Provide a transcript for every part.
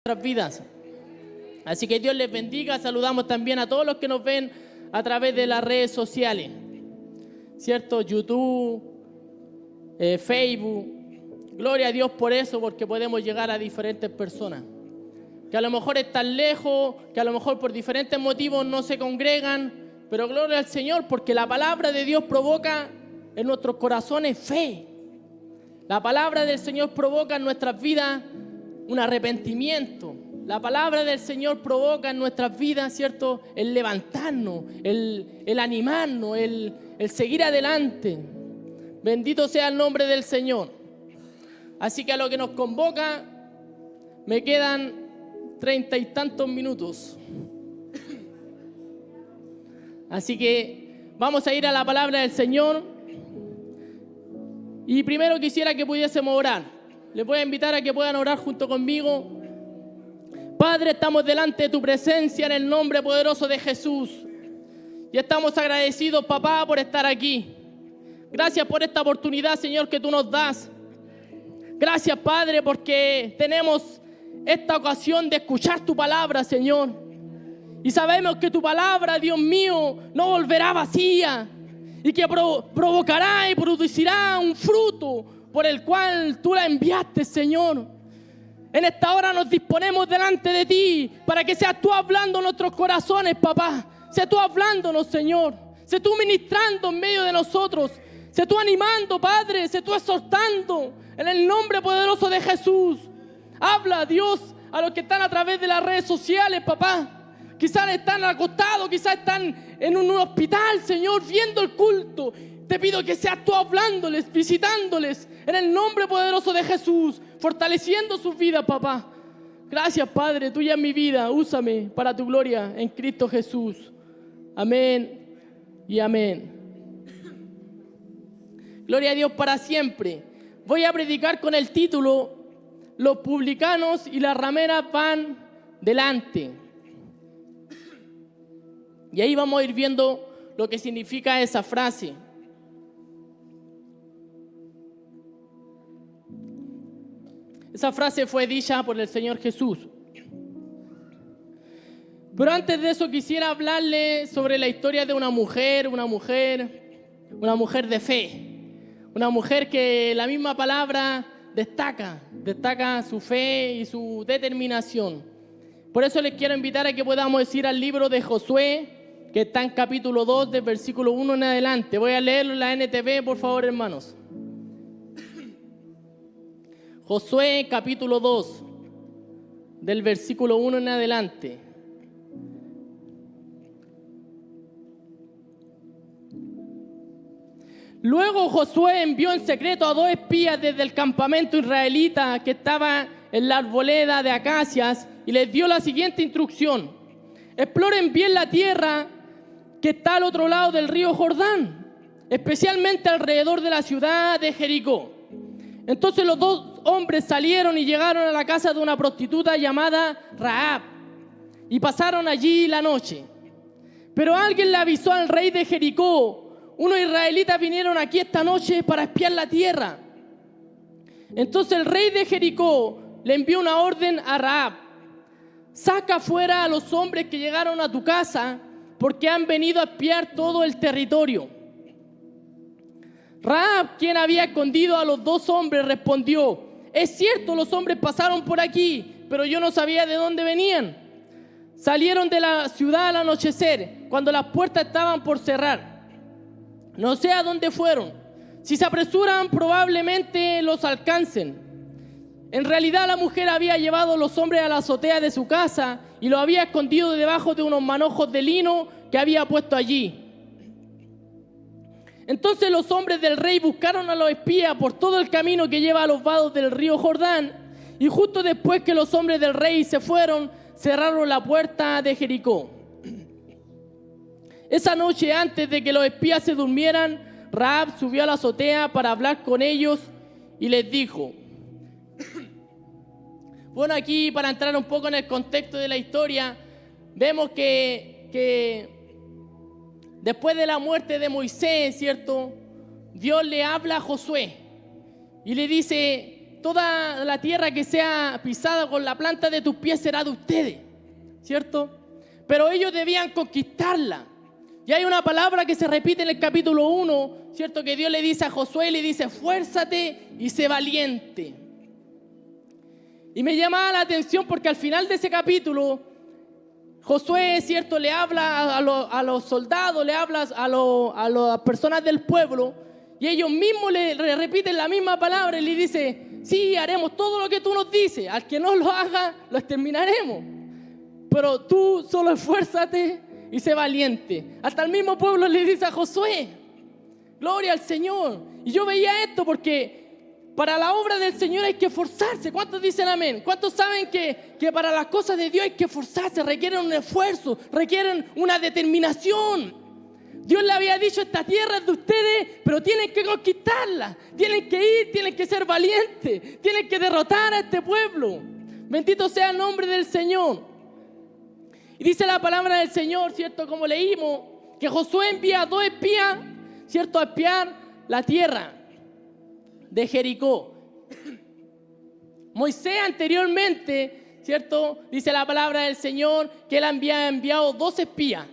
Nuestras vidas. Así que Dios les bendiga. Saludamos también a todos los que nos ven a través de las redes sociales, ¿cierto? YouTube, Facebook. Gloria a Dios por eso, porque podemos llegar a diferentes personas que a lo mejor están lejos, que a lo mejor por diferentes motivos no se congregan, pero gloria al Señor, porque la palabra de Dios provoca en nuestros corazones fe. La palabra del Señor provoca en nuestras vidas un arrepentimiento. La palabra del Señor provoca en nuestras vidas, ¿cierto?, el levantarnos, el animarnos, el seguir adelante. Bendito sea el nombre del Señor. Así que a lo que nos convoca, me quedan 30 y tantos minutos. Así que vamos a ir a la palabra del Señor. Y primero quisiera que pudiésemos orar. Les voy a invitar a que puedan orar junto conmigo. Padre, estamos delante de tu presencia en el nombre poderoso de Jesús. Y estamos agradecidos, papá, por estar aquí. Gracias por esta oportunidad, Señor, que tú nos das. Gracias, Padre, porque tenemos esta ocasión de escuchar tu palabra, Señor. Y sabemos que tu palabra, Dios mío, no volverá vacía. Y que provocará y producirá un fruto por el cual tú la enviaste, Señor. En esta hora nos disponemos delante de ti para que seas tú hablando en nuestros corazones, papá. Sé tú hablándonos, Señor. Sé tú ministrando en medio de nosotros. Sé tú animando, Padre. Sé tú exhortando en el nombre poderoso de Jesús. Habla, Dios, a los que están a través de las redes sociales, papá. Quizás están acostados, quizás están en un hospital, Señor, viendo el culto. Te pido que seas tú hablándoles, visitándoles en el nombre poderoso de Jesús, fortaleciendo sus vidas, papá. Gracias, Padre, tuya es mi vida. Úsame para tu gloria en Cristo Jesús. Amén y amén. Gloria a Dios para siempre. Voy a predicar con el título: Los publicanos y las rameras van delante. Y ahí vamos a ir viendo lo que significa esa frase. Esa frase fue dicha por el Señor Jesús. Pero antes de eso quisiera hablarle sobre la historia de una mujer de fe. Una mujer que la misma palabra destaca su fe y su determinación. Por eso les quiero invitar a que podamos ir al libro de Josué, que está en capítulo 2, del versículo 1 en adelante. Voy a leerlo en la NTV, por favor, hermanos. Josué capítulo 2, del versículo 1 en adelante. Luego Josué envió en secreto a 2 espías desde el campamento israelita que estaba en la arboleda de acacias y les dio la siguiente instrucción: exploren bien la tierra que está al otro lado del río Jordán, especialmente alrededor de la ciudad de Jericó. Entonces los 2 hombres salieron y llegaron a la casa de una prostituta llamada Rahab y pasaron allí la noche. Pero alguien le avisó al rey de Jericó: unos israelitas vinieron aquí esta noche para espiar la tierra. Entonces el rey de Jericó le envió una orden a Rahab: saca fuera a los hombres que llegaron a tu casa, porque han venido a espiar todo el territorio. Rahab, quien había escondido a los 2 hombres, respondió: es cierto, los hombres pasaron por aquí, pero yo no sabía de dónde venían. Salieron de la ciudad al anochecer, cuando las puertas estaban por cerrar. No sé a dónde fueron. Si se apresuran, probablemente los alcancen. En realidad, la mujer había llevado a los hombres a la azotea de su casa y los había escondido debajo de unos manojos de lino que había puesto allí. Entonces los hombres del rey buscaron a los espías por todo el camino que lleva a los vados del río Jordán, y justo después que los hombres del rey se fueron, cerraron la puerta de Jericó. Esa noche, antes de que los espías se durmieran, Rahab subió a la azotea para hablar con ellos y les dijo. Bueno, aquí para entrar un poco en el contexto de la historia, vemos que después de la muerte de Moisés, ¿cierto?, Dios le habla a Josué y le dice: toda la tierra que sea pisada con la planta de tus pies será de ustedes, ¿cierto? Pero ellos debían conquistarla. Y hay una palabra que se repite en el capítulo 1, ¿cierto? Que Dios le dice a Josué, le dice, esfuérzate y sé valiente. Y me llamaba la atención porque al final de ese capítulo, Josué, ¿cierto? Le habla a los soldados, le habla a las personas del pueblo, y ellos mismos le repiten la misma palabra y le dice, sí, haremos todo lo que tú nos dices, al que no lo haga, lo exterminaremos. Pero tú solo esfuérzate y sé valiente. Hasta el mismo pueblo le dice a Josué, gloria al Señor. Y yo veía esto porque para la obra del Señor hay que esforzarse. ¿Cuántos dicen amén? ¿Cuántos saben que para las cosas de Dios hay que esforzarse? Requieren un esfuerzo, requieren una determinación. Dios le había dicho, esta tierra es de ustedes, pero tienen que conquistarla. Tienen que ir, tienen que ser valientes, tienen que derrotar a este pueblo. Bendito sea el nombre del Señor. Y dice la palabra del Señor, ¿cierto? Como leímos, que Josué envía a 2 espías, ¿cierto? A espiar la tierra de Jericó. Moisés anteriormente, ¿cierto? Dice la palabra del Señor que él había enviado 2 espías.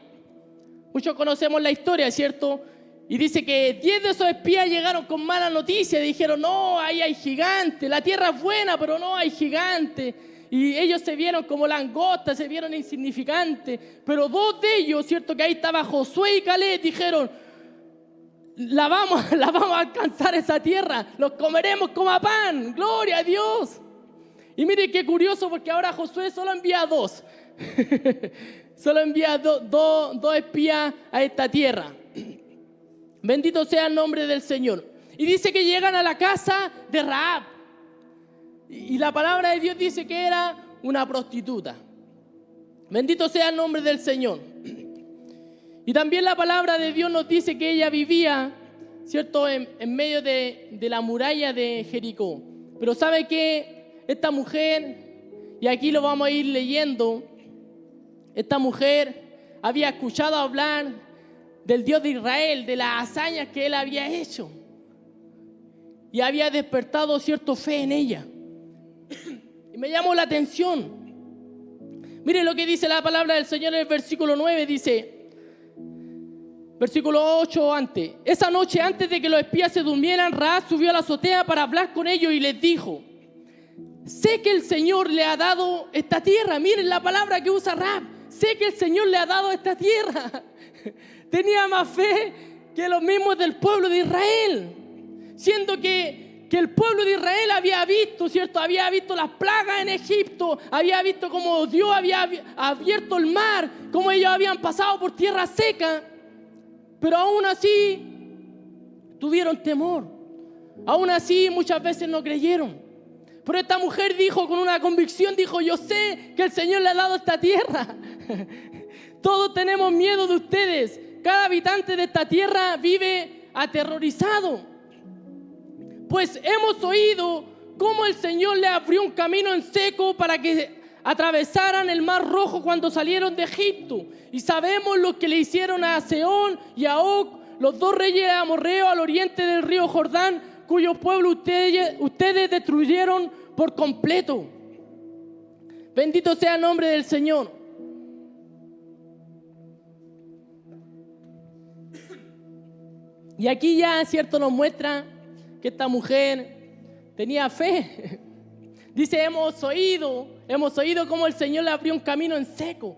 Muchos conocemos la historia, ¿cierto? Y dice que 10 de esos espías llegaron con mala noticia. Dijeron, no, ahí hay gigantes. La tierra es buena, pero no hay gigantes. Y ellos se vieron como langostas, se vieron insignificantes. Pero 2 de ellos, ¿cierto? Que ahí estaba Josué y Caleb, dijeron, la vamos a alcanzar esa tierra. Los comeremos como a pan. Gloria a Dios. Y mire qué curioso, porque ahora Josué solo envía 2. Solo envía 2 espías a esta tierra. Bendito sea el nombre del Señor. Y dice que llegan a la casa de Rahab. Y la palabra de Dios dice que era una prostituta. Bendito sea el nombre del Señor. Y también la palabra de Dios nos dice que ella vivía, ¿cierto?, en medio de la muralla de Jericó. Pero ¿sabe qué? Esta mujer, y aquí lo vamos a ir leyendo, esta mujer había escuchado hablar del Dios de Israel, de las hazañas que él había hecho. Y había despertado cierta fe en ella. Y me llamó la atención. Mire lo que dice la palabra del Señor en el versículo 9. Dice, versículo 8 antes. Esa noche, antes de que los espías se durmieran, Rahab subió a la azotea para hablar con ellos y les dijo, sé que el Señor le ha dado esta tierra. Miren la palabra que usa Rahab. Sé que el Señor le ha dado esta tierra. Tenía más fe que los mismos del pueblo de Israel. Siendo que el pueblo de Israel había visto, ¿cierto? Había visto las plagas en Egipto, había visto cómo Dios había abierto el mar, cómo ellos habían pasado por tierra seca, pero aún así tuvieron temor. Aún así muchas veces no creyeron. Pero esta mujer dijo con una convicción, dijo, yo sé que el Señor le ha dado esta tierra. Todos tenemos miedo de ustedes. Cada habitante de esta tierra vive aterrorizado. Pues hemos oído cómo el Señor le abrió un camino en seco para que atravesaran el mar rojo cuando salieron de Egipto. Y sabemos lo que le hicieron a Sehón y a Og, los 2 reyes amorreos al oriente del río Jordán, cuyo pueblo ustedes destruyeron por completo. Bendito sea el nombre del Señor. Y aquí ya, ¿cierto?, nos muestra que esta mujer tenía fe. Dice, hemos oído cómo el Señor le abrió un camino en seco.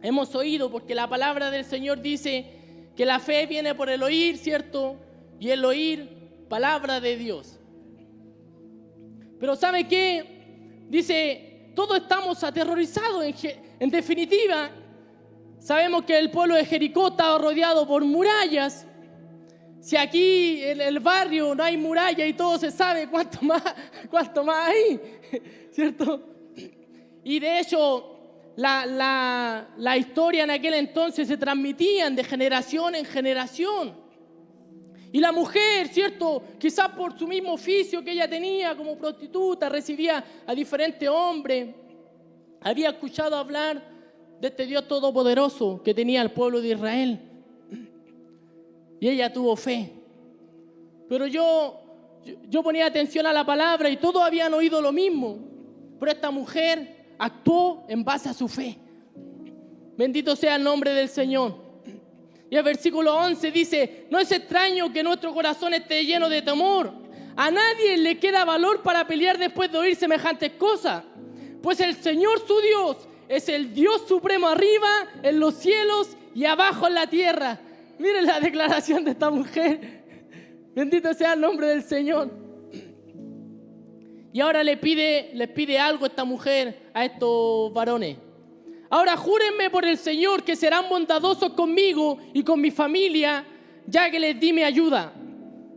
Hemos oído, porque la palabra del Señor dice que la fe viene por el oír, ¿cierto? Y el oír, palabra de Dios. Pero ¿sabe qué? Dice, todos estamos aterrorizados. En definitiva, sabemos que el pueblo de Jericó estaba rodeado por murallas. Si aquí en el barrio no hay muralla y todo se sabe, cuánto más hay, ¿cierto? Y de hecho, la historia en aquel entonces se transmitían de generación en generación. Y la mujer, ¿cierto?, quizás por su mismo oficio que ella tenía como prostituta, recibía a diferentes hombres, había escuchado hablar de este Dios todopoderoso que tenía el pueblo de Israel. Y ella tuvo fe. Pero yo yo ponía atención a la palabra y todos habían oído lo mismo. Pero esta mujer actuó en base a su fe. Bendito sea el nombre del Señor. Y el versículo 11 dice: no es extraño que nuestro corazón esté lleno de temor. A nadie le queda valor para pelear después de oír semejantes cosas. Pues el Señor su Dios es el Dios supremo arriba en los cielos y abajo en la tierra. Miren la declaración de esta mujer. Bendito sea el nombre del Señor. Y ahora les pide algo esta mujer a estos varones. Ahora júrenme por el Señor que serán bondadosos conmigo y con mi familia, ya que les di mi ayuda.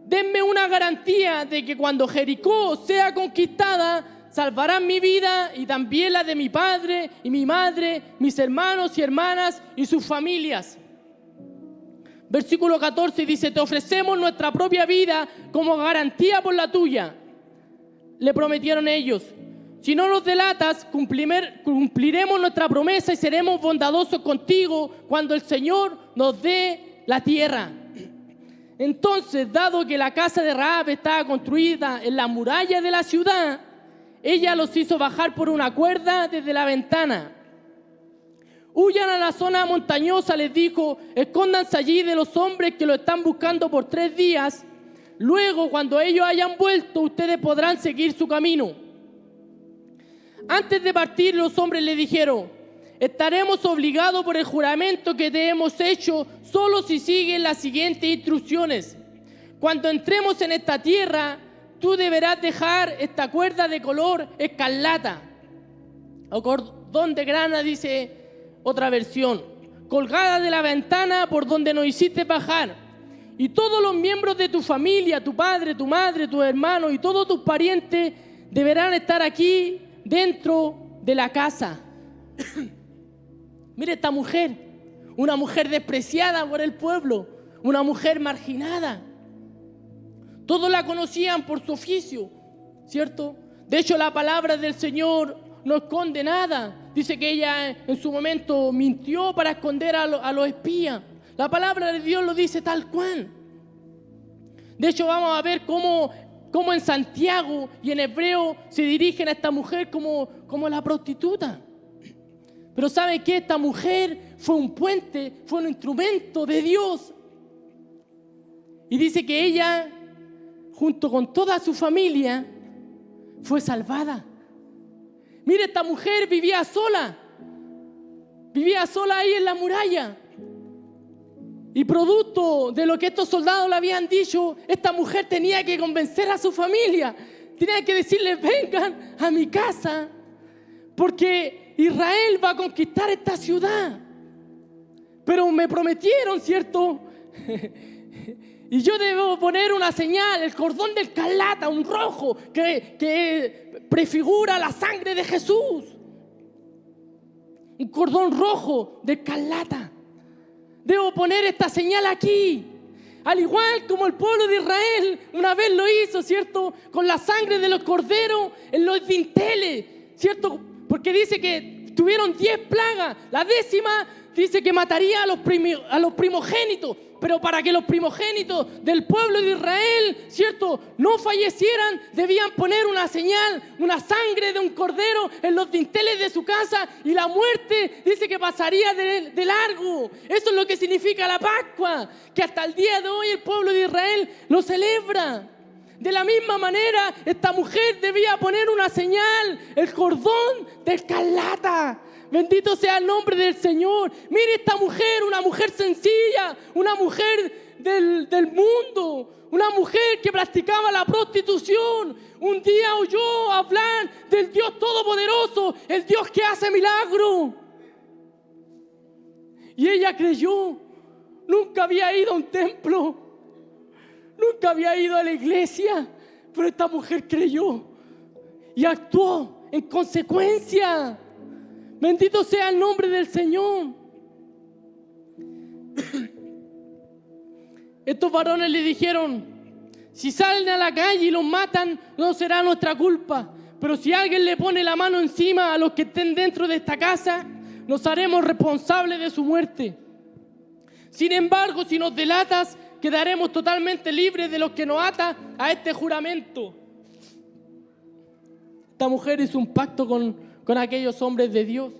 Denme una garantía de que cuando Jericó sea conquistada, salvarán mi vida y también la de mi padre y mi madre, mis hermanos y hermanas y sus familias. Versículo 14 dice: te ofrecemos nuestra propia vida como garantía por la tuya. Le prometieron ellos: si no nos delatas, cumpliremos nuestra promesa y seremos bondadosos contigo cuando el Señor nos dé la tierra. Entonces, dado que la casa de Rahab estaba construida en la muralla de la ciudad, ella los hizo bajar por una cuerda desde la ventana. Huyan a la zona montañosa, les dijo, escóndanse allí de los hombres que lo están buscando por 3 días. Luego, cuando ellos hayan vuelto, ustedes podrán seguir su camino. Antes de partir, los hombres le dijeron: estaremos obligados por el juramento que te hemos hecho solo si siguen las siguientes instrucciones. Cuando entremos en esta tierra, tú deberás dejar esta cuerda de color escarlata, o cordón de grana, dice otra versión, colgada de la ventana por donde nos hiciste bajar. Y todos los miembros de tu familia, tu padre, tu madre, tus hermanos y todos tus parientes deberán estar aquí dentro de la casa. Mire esta mujer, una mujer despreciada por el pueblo, una mujer marginada. Todos la conocían por su oficio, ¿cierto? De hecho, la palabra del Señor no esconde nada. Dice que ella en su momento mintió para esconder a los espías. La palabra de Dios lo dice tal cual. De hecho, vamos a ver cómo en Santiago y en hebreo se dirigen a esta mujer como la prostituta. Pero ¿sabe qué? Esta mujer fue un puente, fue un instrumento de Dios. Y dice que ella, junto con toda su familia, fue salvada. Mire, esta mujer vivía sola ahí en la muralla. Y producto de lo que estos soldados le habían dicho, esta mujer tenía que convencer a su familia. Tenía que decirles: vengan a mi casa, porque Israel va a conquistar esta ciudad. Pero me prometieron, ¿cierto? Y yo debo poner una señal, el cordón del escarlata, un rojo, que prefigura la sangre de Jesús. Un cordón rojo de escarlata. Debo poner esta señal aquí. Al igual como el pueblo de Israel una vez lo hizo, ¿cierto? Con la sangre de los corderos en los dinteles, ¿cierto? Porque dice que tuvieron 10 plagas. La 10ª dice que mataría a los primogénitos. Pero para que los primogénitos del pueblo de Israel, ¿cierto?, no fallecieran, debían poner una señal, una sangre de un cordero en los dinteles de su casa, y la muerte dice que pasaría de largo. Eso es lo que significa la Pascua, que hasta el día de hoy el pueblo de Israel lo celebra. De la misma manera, esta mujer debía poner una señal, el cordón de escarlata. Bendito sea el nombre del Señor. Mire esta mujer, una mujer sencilla, una mujer del mundo, una mujer que practicaba la prostitución. Un día oyó hablar del Dios Todopoderoso, el Dios que hace milagros. Y ella creyó. Nunca había ido a un templo, nunca había ido a la iglesia, pero esta mujer creyó y actuó en consecuencia. Bendito sea el nombre del Señor. Estos varones le dijeron: si salen a la calle y los matan, no será nuestra culpa. Pero si alguien le pone la mano encima a los que estén dentro de esta casa, nos haremos responsables de su muerte. Sin embargo, si nos delatas, quedaremos totalmente libres de lo que nos ata a este juramento. Esta mujer hizo un pacto con aquellos hombres de Dios.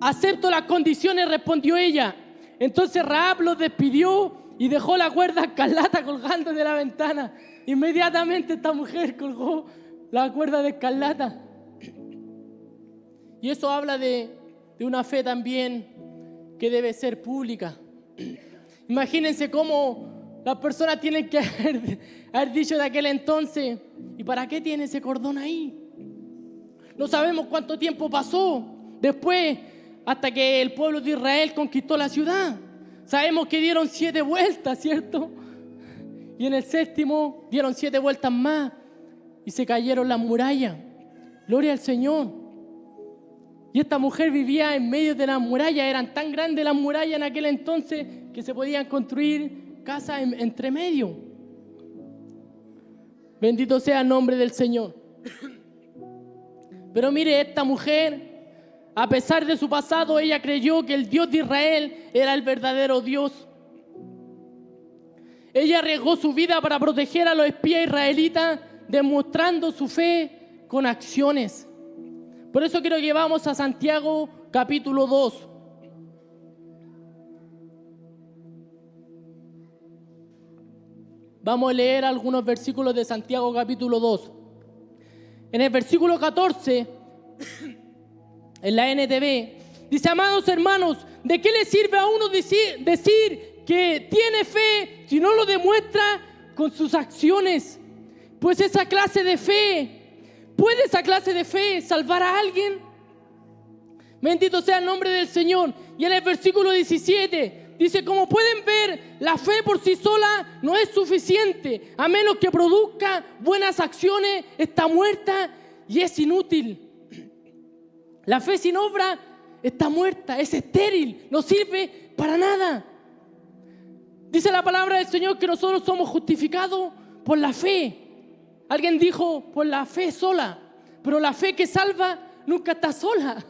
Acepto las condiciones, respondió ella. Entonces Rahab los despidió y dejó la cuerda escarlata colgando de la ventana. Inmediatamente esta mujer colgó la cuerda de escarlata. Y eso habla de una fe también que debe ser pública. Imagínense cómo las personas tienen que haber dicho de aquel entonces: ¿y para qué tiene ese cordón ahí? No sabemos cuánto tiempo pasó después hasta que el pueblo de Israel conquistó la ciudad. Sabemos que dieron 7 vueltas, ¿cierto? Y en el 7º dieron 7 vueltas más y se cayeron las murallas. Gloria al Señor. Y esta mujer vivía en medio de las murallas. Eran tan grandes las murallas en aquel entonces que se podían construir casas entre medio. Bendito sea el nombre del Señor. Pero mire, esta mujer, a pesar de su pasado, ella creyó que el Dios de Israel era el verdadero Dios. Ella arriesgó su vida para proteger a los espías israelitas, demostrando su fe con acciones. Por eso quiero que vamos a Santiago capítulo 2. Vamos a leer algunos versículos de Santiago capítulo 2. En el versículo 14, en la NTV, dice: amados hermanos, ¿de qué le sirve a uno decir que tiene fe si no lo demuestra con sus acciones? Pues ¿puede esa clase de fe salvar a alguien? Bendito sea el nombre del Señor. Y en el versículo 17 dice: como pueden ver, la fe por sí sola no es suficiente. A menos que produzca buenas acciones, está muerta y es inútil. La fe sin obra está muerta, es estéril, no sirve para nada. Dice la palabra del Señor que nosotros somos justificados por la fe. Alguien dijo por la fe sola, pero la fe que salva nunca está sola.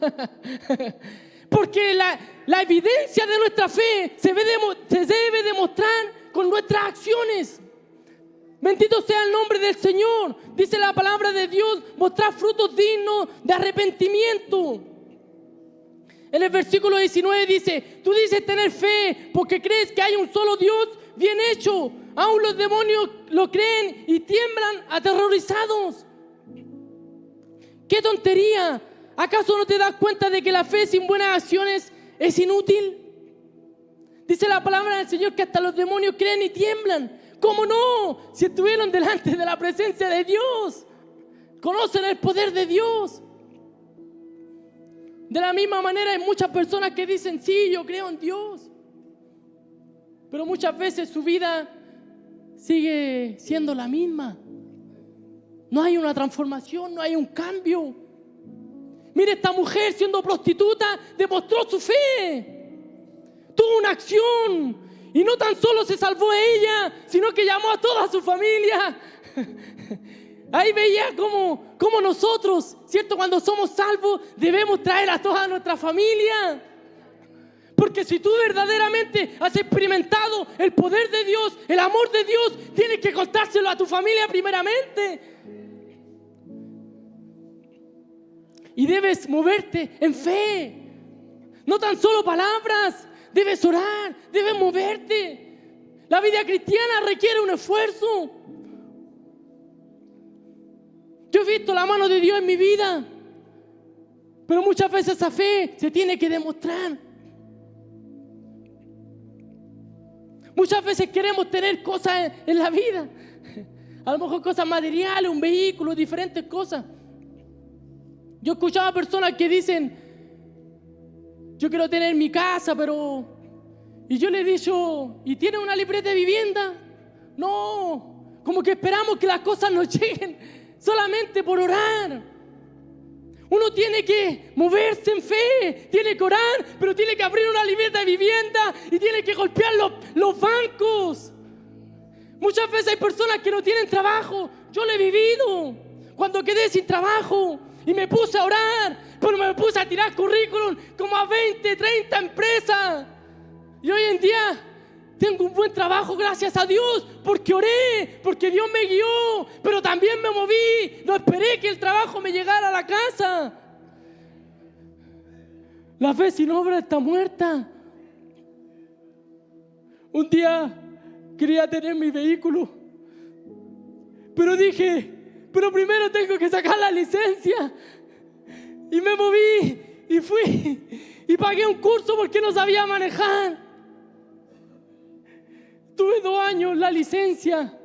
Porque la evidencia de nuestra fe se debe demostrar con nuestras acciones. Bendito sea el nombre del Señor. Dice la palabra de Dios: mostrar frutos dignos de arrepentimiento. En el versículo 19 dice: tú dices tener fe porque crees que hay un solo Dios. Bien hecho. Aún los demonios lo creen y tiemblan aterrorizados. ¡Qué tontería! ¿Acaso no te das cuenta de que la fe sin buenas acciones es inútil? Dice la palabra del Señor que hasta los demonios creen y tiemblan. ¿Cómo no? Si estuvieron delante de la presencia de Dios, conocen el poder de Dios. De la misma manera hay muchas personas que dicen: sí, yo creo en Dios, pero muchas veces su vida sigue siendo la misma. No hay una transformación, no hay un cambio. Mire, esta mujer, siendo prostituta, demostró su fe. Tuvo una acción. Y no tan solo se salvó ella, sino que llamó a toda su familia. Ahí veía cómo nosotros, ¿cierto? Cuando somos salvos, debemos traer a toda nuestra familia. Porque si tú verdaderamente has experimentado el poder de Dios, el amor de Dios, tienes que contárselo a tu familia primeramente. Y debes moverte en fe. No tan solo palabras. Debes orar, debes moverte. La vida cristiana requiere un esfuerzo. Yo he visto la mano de Dios en mi vida, pero muchas veces esa fe se tiene que demostrar. Muchas veces queremos tener cosas en la vida, a lo mejor cosas materiales, un vehículo, diferentes cosas. Yo escuchaba personas que dicen: yo quiero tener mi casa, pero... Y yo le he dicho: ¿y tiene una libreta de vivienda? No, como que esperamos que las cosas nos lleguen solamente por orar. Uno tiene que moverse en fe, tiene que orar, pero tiene que abrir una libreta de vivienda y tiene que golpear los bancos. Muchas veces hay personas que no tienen trabajo. Yo lo he vivido. Cuando quedé sin trabajo y me puse a orar, pero me puse a tirar currículum como a 20, 30 empresas. Y hoy en día tengo un buen trabajo, gracias a Dios, porque oré, porque Dios me guió, pero también me moví. No esperé que el trabajo me llegara a la casa. La fe sin obra está muerta. Un día quería tener mi vehículo, pero dije, pero primero tengo que sacar la licencia. Y me moví y fui y pagué un curso porque no sabía manejar. Tuve 2 años la licencia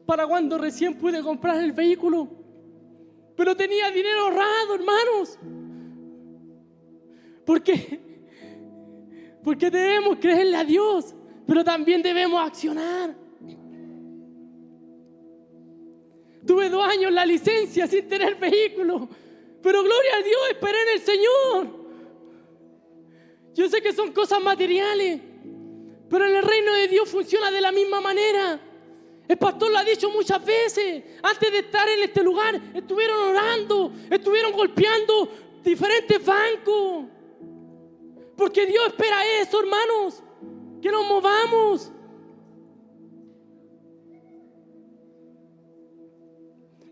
para cuando recién pude comprar el vehículo, pero tenía dinero ahorrado, hermanos. ¿Por qué? Porque debemos creerle a Dios, pero también debemos accionar. Tuve 2 años la licencia sin tener vehículo, pero gloria a Dios, esperé en el Señor. Yo sé que son cosas materiales, pero en el reino de Dios funciona de la misma manera. El pastor lo ha dicho muchas veces. Antes de estar en este lugar, estuvieron orando, estuvieron golpeando diferentes bancos. Porque Dios espera eso, hermanos, que nos movamos.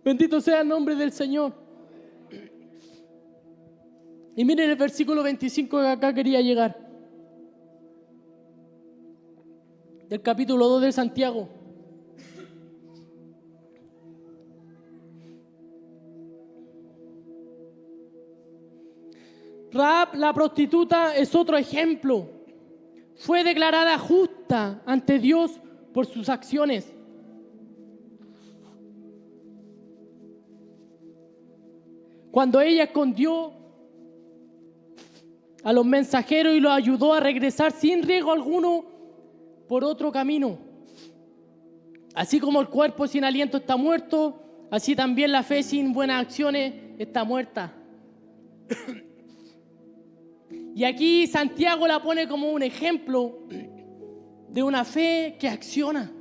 Bendito sea el nombre del Señor. Y miren el versículo 25 que acá quería llegar. Del capítulo 2 de Santiago. Rahab, la prostituta, es otro ejemplo. Fue declarada justa ante Dios por sus acciones. Cuando ella escondió a los mensajeros y los ayudó a regresar sin riesgo alguno por otro camino. Así como el cuerpo sin aliento está muerto, así también la fe sin buenas acciones está muerta. Y aquí Santiago la pone como un ejemplo de una fe que acciona.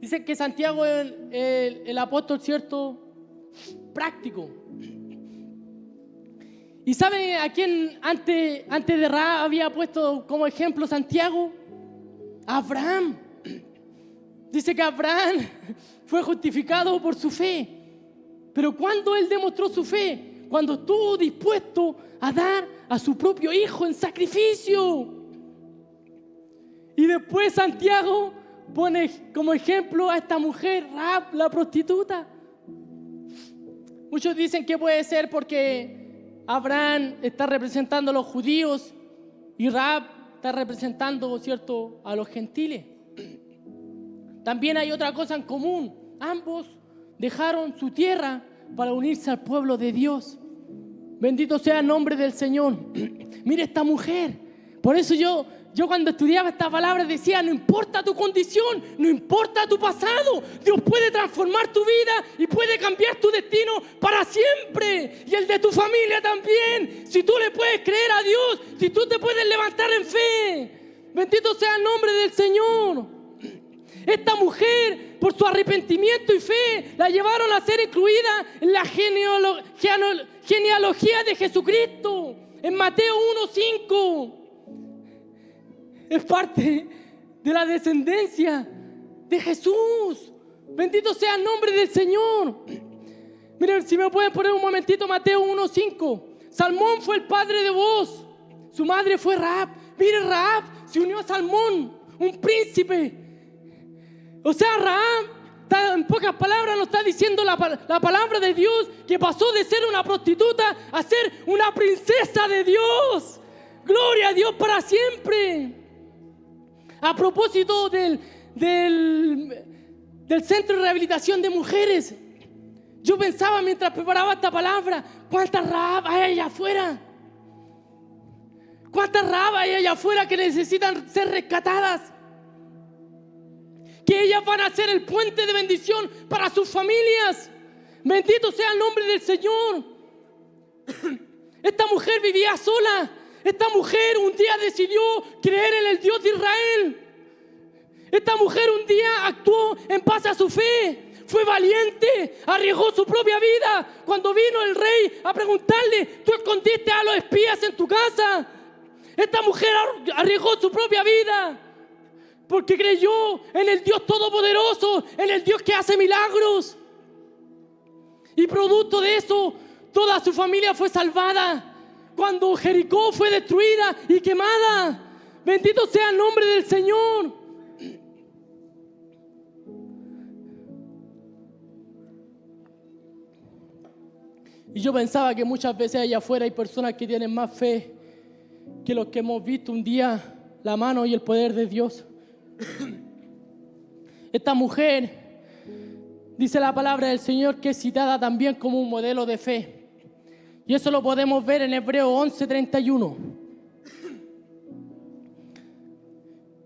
Dice que Santiago es el apóstol, ¿cierto?, práctico. ¿Y saben a quién antes de Rahab había puesto como ejemplo Santiago? A Abraham. Dice que Abraham fue justificado por su fe. Pero ¿cuándo él demostró su fe? Cuando estuvo dispuesto a dar a su propio hijo en sacrificio. Y después Santiago pone como ejemplo a esta mujer, Rahab, la prostituta. Muchos dicen que puede ser porque Abraham está representando a los judíos y Rahab está representando, ¿cierto?, a los gentiles. También hay otra cosa en común. Ambos dejaron su tierra para unirse al pueblo de Dios. Bendito sea el nombre del Señor. Mire esta mujer. Por eso yo cuando estudiaba esta palabra decía, no importa tu condición, no importa tu pasado, Dios puede transformar tu vida y puede cambiar tu destino para siempre. Y el de tu familia también. Si tú le puedes creer a Dios, si tú te puedes levantar en fe. Bendito sea el nombre del Señor. Esta mujer, por su arrepentimiento y fe, la llevaron a ser incluida en la genealogía de Jesucristo. En Mateo 1:5. Es parte de la descendencia de Jesús. Bendito sea el nombre del Señor. Miren, si me pueden poner un momentito, Mateo 1:5. Salmón fue el padre de Booz. Su madre fue Rahab. Miren, Rahab se unió a Salmón, un príncipe. O sea, Rahab, en pocas palabras, nos está diciendo la palabra de Dios que pasó de ser una prostituta a ser una princesa de Dios. Gloria a Dios para siempre. A propósito del Centro de Rehabilitación de Mujeres, yo pensaba mientras preparaba esta palabra, ¿cuántas Rahab hay allá afuera? ¿Cuántas Rahab hay allá afuera que necesitan ser rescatadas? Que ellas van a ser el puente de bendición para sus familias. Bendito sea el nombre del Señor. Esta mujer vivía sola. Esta mujer un día decidió creer en el Dios de Israel. Esta mujer un día actuó en base a su fe. fue valiente, arriesgó su propia vida. Cuando vino el rey a preguntarle, ¿tú escondiste a los espías en tu casa? Esta mujer arriesgó su propia vida porque creyó en el Dios Todopoderoso, en el Dios que hace milagros. Y producto de eso, toda su familia fue salvada. Cuando Jericó fue destruida y quemada, bendito sea el nombre del Señor. Y yo pensaba que muchas veces allá afuera hay personas que tienen más fe que los que hemos visto un día la mano y el poder de Dios. Esta mujer, dice la palabra del Señor, que es citada también como un modelo de fe. Y eso lo podemos ver en Hebreos 11:31.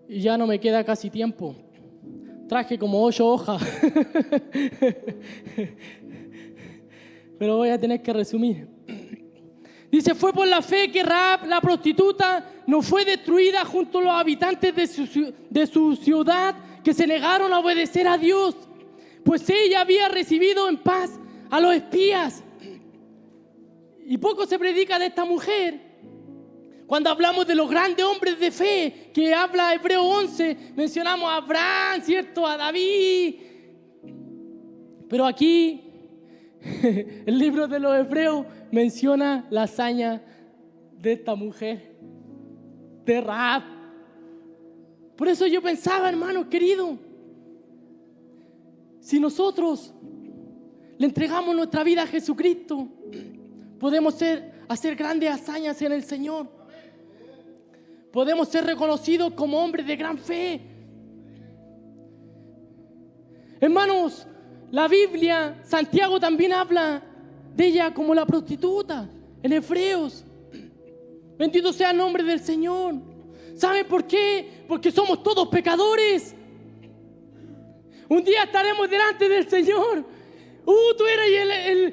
Y ya no me queda casi tiempo. Traje como 8 hojas. Pero voy a tener que resumir. Dice, fue por la fe que Rahab, la prostituta, no fue destruida junto a los habitantes de su ciudad que se negaron a obedecer a Dios, pues ella había recibido en paz a los espías. Y poco se predica de esta mujer. Cuando hablamos de los grandes hombres de fe que habla Hebreos 11, mencionamos a Abraham, ¿cierto? A David. Pero aquí el libro de los Hebreos menciona la hazaña de esta mujer, de Rahab. Por eso yo pensaba, hermano querido, si nosotros le entregamos nuestra vida a Jesucristo, podemos hacer grandes hazañas en el Señor. Podemos ser reconocidos como hombres de gran fe. Hermanos, la Biblia, Santiago también habla de ella como la prostituta en Hebreos. Bendito sea el nombre del Señor. ¿Saben por qué? Porque somos todos pecadores. Un día estaremos delante del Señor. Tú eras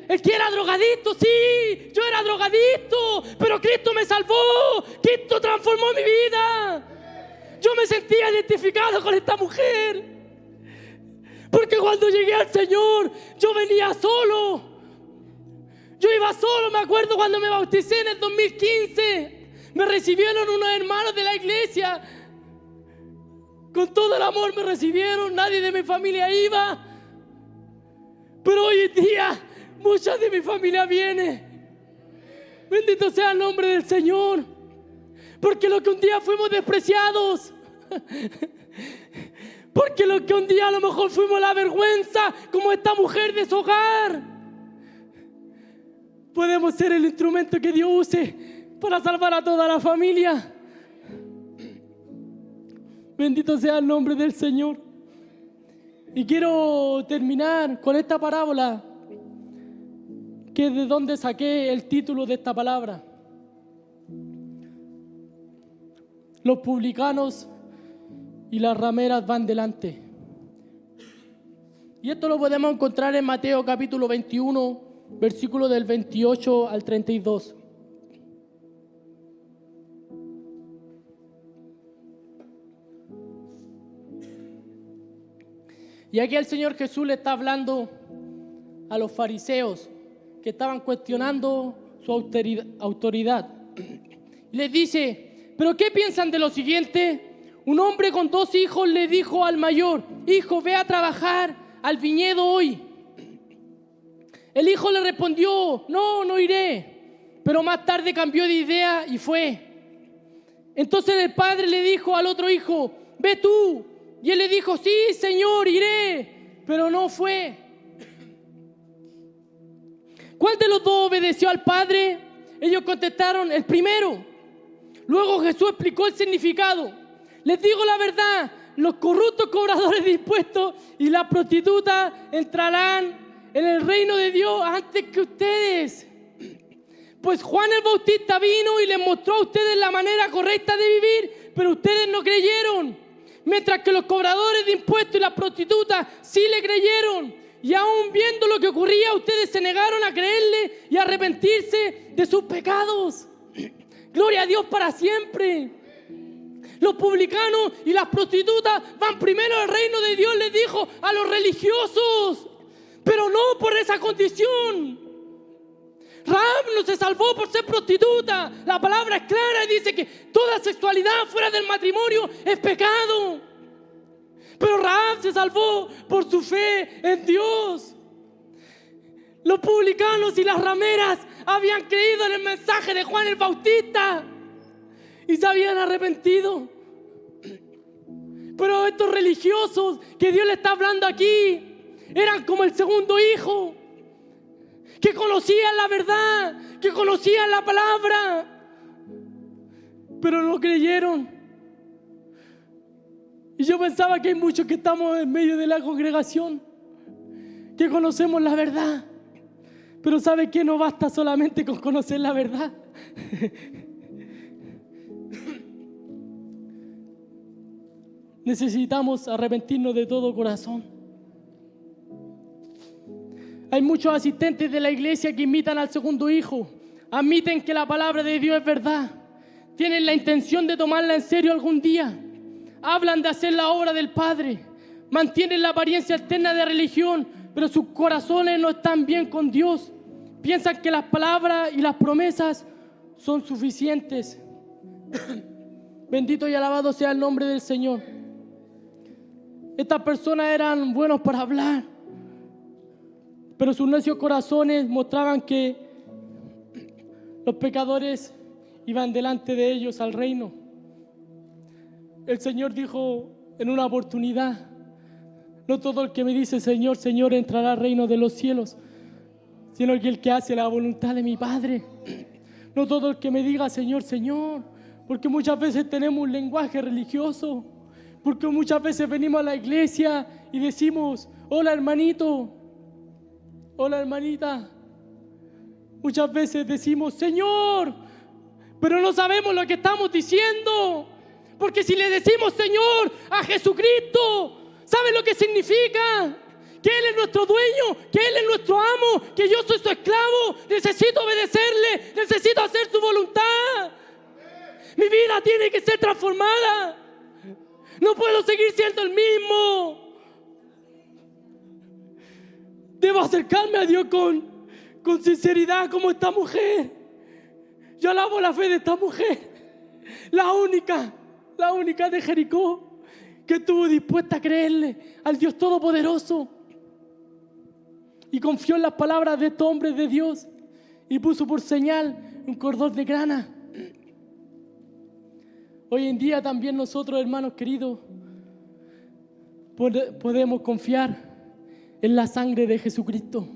el que era drogadicto. Sí, yo era drogadicto, pero Cristo me salvó. Cristo transformó mi vida. Yo me sentía identificado con esta mujer. Porque cuando llegué al Señor, yo venía solo. Yo iba solo, me acuerdo cuando me bauticé en el 2015. Me recibieron unos hermanos de la iglesia. Con todo el amor me recibieron, nadie de mi familia iba. Pero hoy en día, mucha de mi familia viene. Bendito sea el nombre del Señor. Porque lo que un día fuimos despreciados, porque lo que un día a lo mejor fuimos la vergüenza, como esta mujer de su hogar, podemos ser el instrumento que Dios use para salvar a toda la familia. Bendito sea el nombre del Señor. Y quiero terminar con esta parábola, que es de donde saqué el título de esta palabra. Los publicanos y las rameras van delante. Y esto lo podemos encontrar en Mateo capítulo 21, versículo del 28 al 32. Y aquí el Señor Jesús le está hablando a los fariseos que estaban cuestionando su autoridad. Y les dice, ¿pero qué piensan de lo siguiente? Un hombre con 2 hijos le dijo al mayor, hijo, ve a trabajar al viñedo hoy. El hijo le respondió, no iré. Pero más tarde cambió de idea y fue. Entonces el padre le dijo al otro hijo, ve tú. Y él le dijo, sí, Señor, iré. Pero no fue. ¿Cuál de los dos obedeció al padre? Ellos contestaron, el primero. Luego Jesús explicó el significado. Les digo la verdad, los corruptos cobradores de impuestos y las prostitutas entrarán en el reino de Dios antes que ustedes. Pues Juan el Bautista vino y les mostró a ustedes la manera correcta de vivir, pero ustedes no creyeron. Mientras que los cobradores de impuestos y las prostitutas sí le creyeron. Y aún viendo lo que ocurría, ustedes se negaron a creerle y a arrepentirse de sus pecados. Gloria a Dios para siempre. Los publicanos y las prostitutas van primero al reino de Dios, les dijo a los religiosos. pero no por esa condición. Rahab no se salvó por ser prostituta. La palabra es clara y dice que toda sexualidad fuera del matrimonio es pecado. Pero Rahab se salvó por su fe en Dios. Los publicanos y las rameras habían creído en el mensaje de Juan el Bautista y se habían arrepentido. Pero estos religiosos que Dios le está hablando aquí eran como el segundo hijo, que conocían la verdad, que conocían la palabra, pero no creyeron. Y yo pensaba que hay muchos que estamos en medio de la congregación, que conocemos la verdad, pero ¿sabe qué? No basta solamente con conocer la verdad. Necesitamos arrepentirnos de todo corazón. Hay muchos asistentes de la iglesia que imitan al segundo hijo, admiten que la palabra de Dios es verdad, tienen la intención de tomarla en serio algún día, hablan de hacer la obra del Padre, mantienen la apariencia externa de religión, pero sus corazones no están bien con Dios. Piensan que las palabras y las promesas son suficientes. Bendito y alabado sea el nombre del Señor. Estas personas eran buenos para hablar, pero sus necios corazones mostraban que los pecadores iban delante de ellos al reino. El Señor dijo en una oportunidad: no todo el que me dice Señor, Señor entrará al reino de los cielos, sino que el que hace la voluntad de mi Padre. No todo el que me diga Señor, Señor, porque muchas veces tenemos un lenguaje religioso, porque muchas veces venimos a la iglesia y decimos: hola hermanito, hola hermanita. Muchas veces decimos Señor, pero no sabemos lo que estamos diciendo, porque si le decimos Señor a Jesucristo, ¿sabe lo que significa? Que Él es nuestro dueño, que Él es nuestro amo, que yo soy su esclavo, necesito obedecerle, necesito hacer su voluntad. Mi vida tiene que ser transformada. No puedo seguir siendo el mismo. Debo acercarme a Dios con sinceridad, como esta mujer. Yo alabo la fe de esta mujer, la única de Jericó, que estuvo dispuesta a creerle al Dios Todopoderoso y confió en las palabras de estos hombres de Dios y puso por señal un cordón de grana. Hoy en día también nosotros, hermanos queridos, podemos confiar en la sangre de Jesucristo,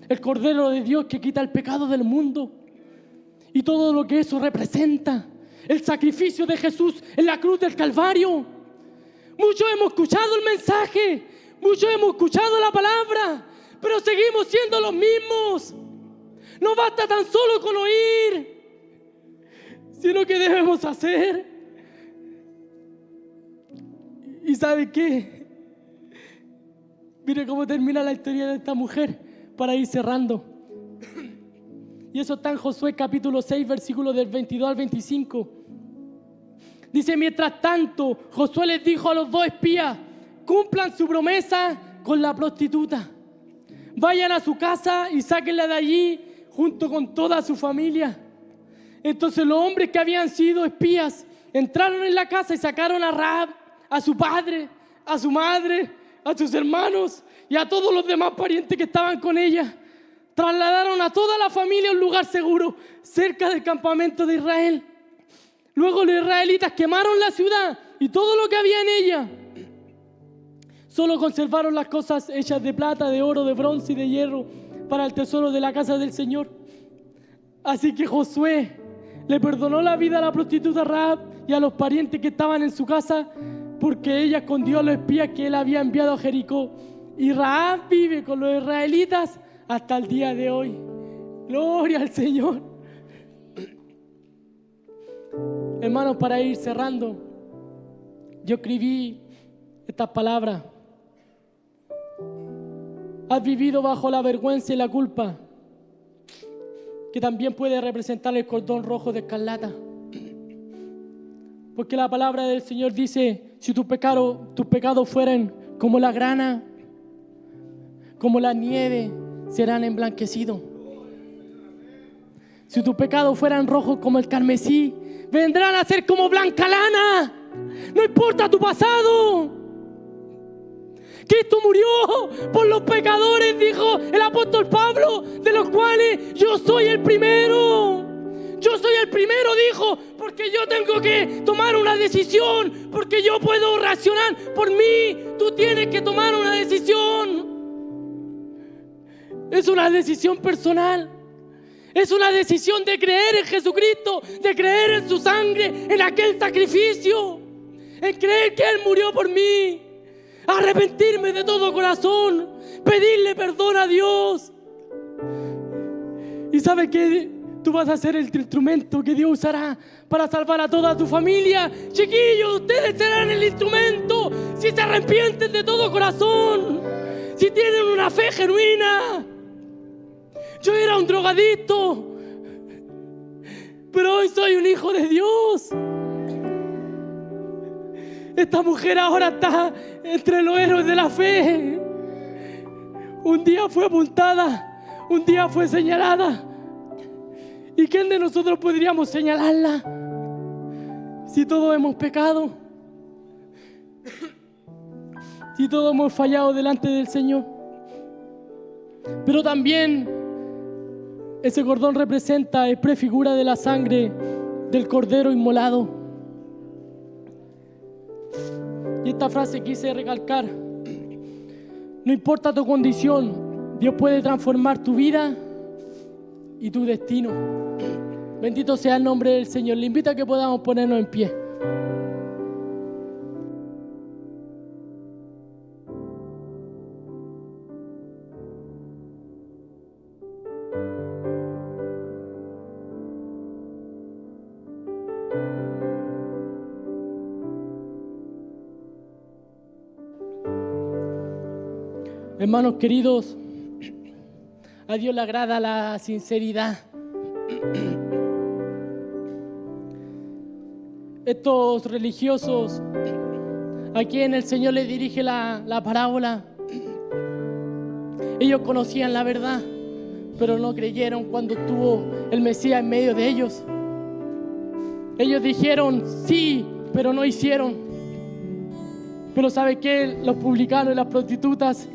el Cordero de Dios que quita el pecado del mundo y todo lo que eso representa, el sacrificio de Jesús en la cruz del Calvario. Muchos hemos escuchado el mensaje, muchos hemos escuchado la palabra, pero seguimos siendo los mismos. No basta tan solo con oír, sino que debemos hacer. ¿Y sabe qué? Mire cómo termina la historia de esta mujer para ir cerrando. Y eso está en Josué capítulo 6, versículos del 22 al 25. Dice: mientras tanto, Josué les dijo a los dos espías: cumplan su promesa con la prostituta. Vayan a su casa y sáquenla de allí junto con toda su familia. Entonces los hombres que habían sido espías entraron en la casa y sacaron a Rahab, a su padre, a su madre, a sus hermanos y a todos los demás parientes que estaban con ella. Trasladaron a toda la familia a un lugar seguro, cerca del campamento de Israel. Luego los israelitas quemaron la ciudad y todo lo que había en ella. Solo conservaron las cosas hechas de plata, de oro, de bronce y de hierro para el tesoro de la casa del Señor. Así que Josué le perdonó la vida a la prostituta Rahab y a los parientes que estaban en su casa, porque ella escondió a los espías que él había enviado a Jericó. Y Rahab vive con los israelitas hasta el día de hoy. Gloria al Señor. Hermanos, para ir cerrando, yo escribí estas palabras. Has vivido bajo la vergüenza y la culpa, que también puede representar el cordón rojo de escarlata. Porque la palabra del Señor dice: si tus pecados fueran como la grana, como la nieve serán emblanquecidos. Si tus pecados fueran rojos como el carmesí, vendrán a ser como blanca lana. No importa tu pasado. Cristo murió por los pecadores, dijo el apóstol Pablo, de los cuales yo soy el primero. Yo soy el primero, dijo, porque yo tengo que tomar una decisión, porque yo puedo reaccionar por mí. Tú tienes que tomar una decisión. Es una decisión personal. Es una decisión de creer en Jesucristo, de creer en su sangre, en aquel sacrificio, en creer que Él murió por mí. Arrepentirme de todo corazón, pedirle perdón a Dios. ¿Y sabes qué? Tú vas a ser el instrumento que Dios usará para salvar a toda tu familia. Chiquillos, ustedes serán el instrumento si se arrepienten de todo corazón, si tienen una fe genuina. Yo era un drogadicto, pero hoy soy un hijo de Dios. Esta mujer ahora está entre los héroes de la fe. Un día fue apuntada, un día fue señalada. ¿Y quién de nosotros podríamos señalarla si todos hemos pecado? Si todos hemos fallado delante del Señor. Pero también ese cordón representa, es prefigura de la sangre del cordero inmolado. Y esta frase quise recalcar: no importa tu condición, Dios puede transformar tu vida y tu destino. Bendito sea el nombre del Señor. Le invito a que podamos ponernos en pie. Hermanos queridos, a Dios le agrada la sinceridad. Estos religiosos a quien el Señor les dirige la parábola, ellos conocían la verdad, pero no creyeron cuando estuvo el Mesías en medio de ellos. Ellos dijeron sí, pero no hicieron. Pero ¿sabe qué? Los publicanos y las prostitutas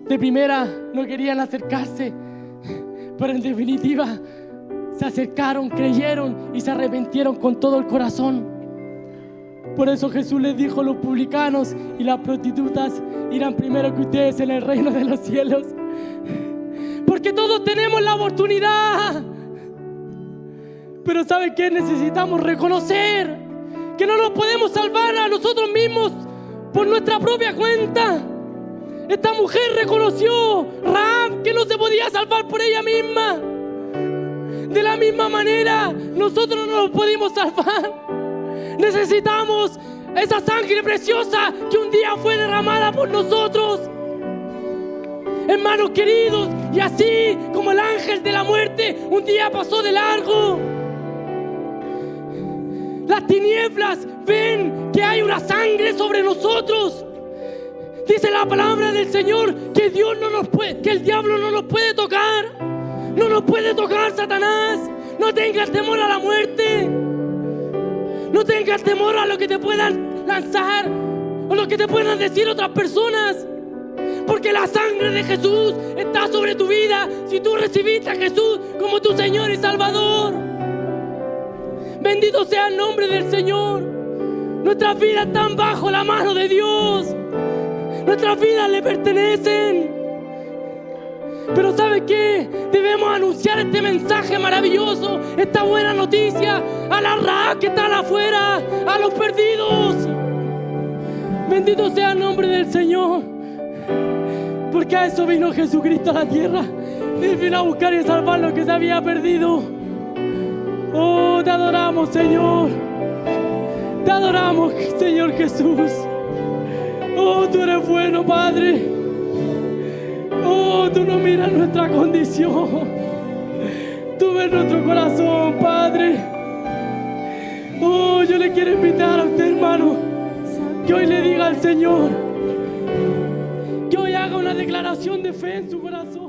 de primera no querían acercarse, pero en definitiva se acercaron, creyeron y se arrepintieron con todo el corazón. Por eso Jesús les dijo: los publicanos y las prostitutas irán primero que ustedes en el reino de los cielos. Porque todos tenemos la oportunidad. Pero ¿saben qué? Necesitamos reconocer que no nos podemos salvar a nosotros mismos por nuestra propia cuenta. Esta mujer reconoció, Rahab, que no se podía salvar por ella misma. De la misma manera, nosotros no nos pudimos salvar. Necesitamos esa sangre preciosa que un día fue derramada por nosotros. Hermanos queridos, y así como el ángel de la muerte un día pasó de largo, las tinieblas ven que hay una sangre sobre nosotros. Dice la palabra del Señor que Dios no nos puede, que el diablo no nos puede tocar. No nos puede tocar Satanás. No tengas temor a la muerte. No tengas temor a lo que te puedan lanzar o lo que te puedan decir otras personas. Porque la sangre de Jesús está sobre tu vida si tú recibiste a Jesús como tu Señor y Salvador. Bendito sea el nombre del Señor. Nuestras vidas están bajo la mano de Dios. Nuestras vidas le pertenecen. Pero ¿sabe qué? Debemos anunciar este mensaje maravilloso, esta buena noticia a la Rahab que están afuera, a los perdidos. Bendito sea el nombre del Señor. Porque a eso vino Jesucristo a la tierra. Él vino a buscar y salvar lo que se había perdido. Oh, te adoramos, Señor. Te adoramos, Señor Jesús. Oh, tú eres bueno, Padre. Oh, tú no miras nuestra condición. Tú ves nuestro corazón, Padre. Oh, yo le quiero invitar a usted, hermano, que hoy le diga al Señor, que hoy haga haga una declaración de fe en su corazón.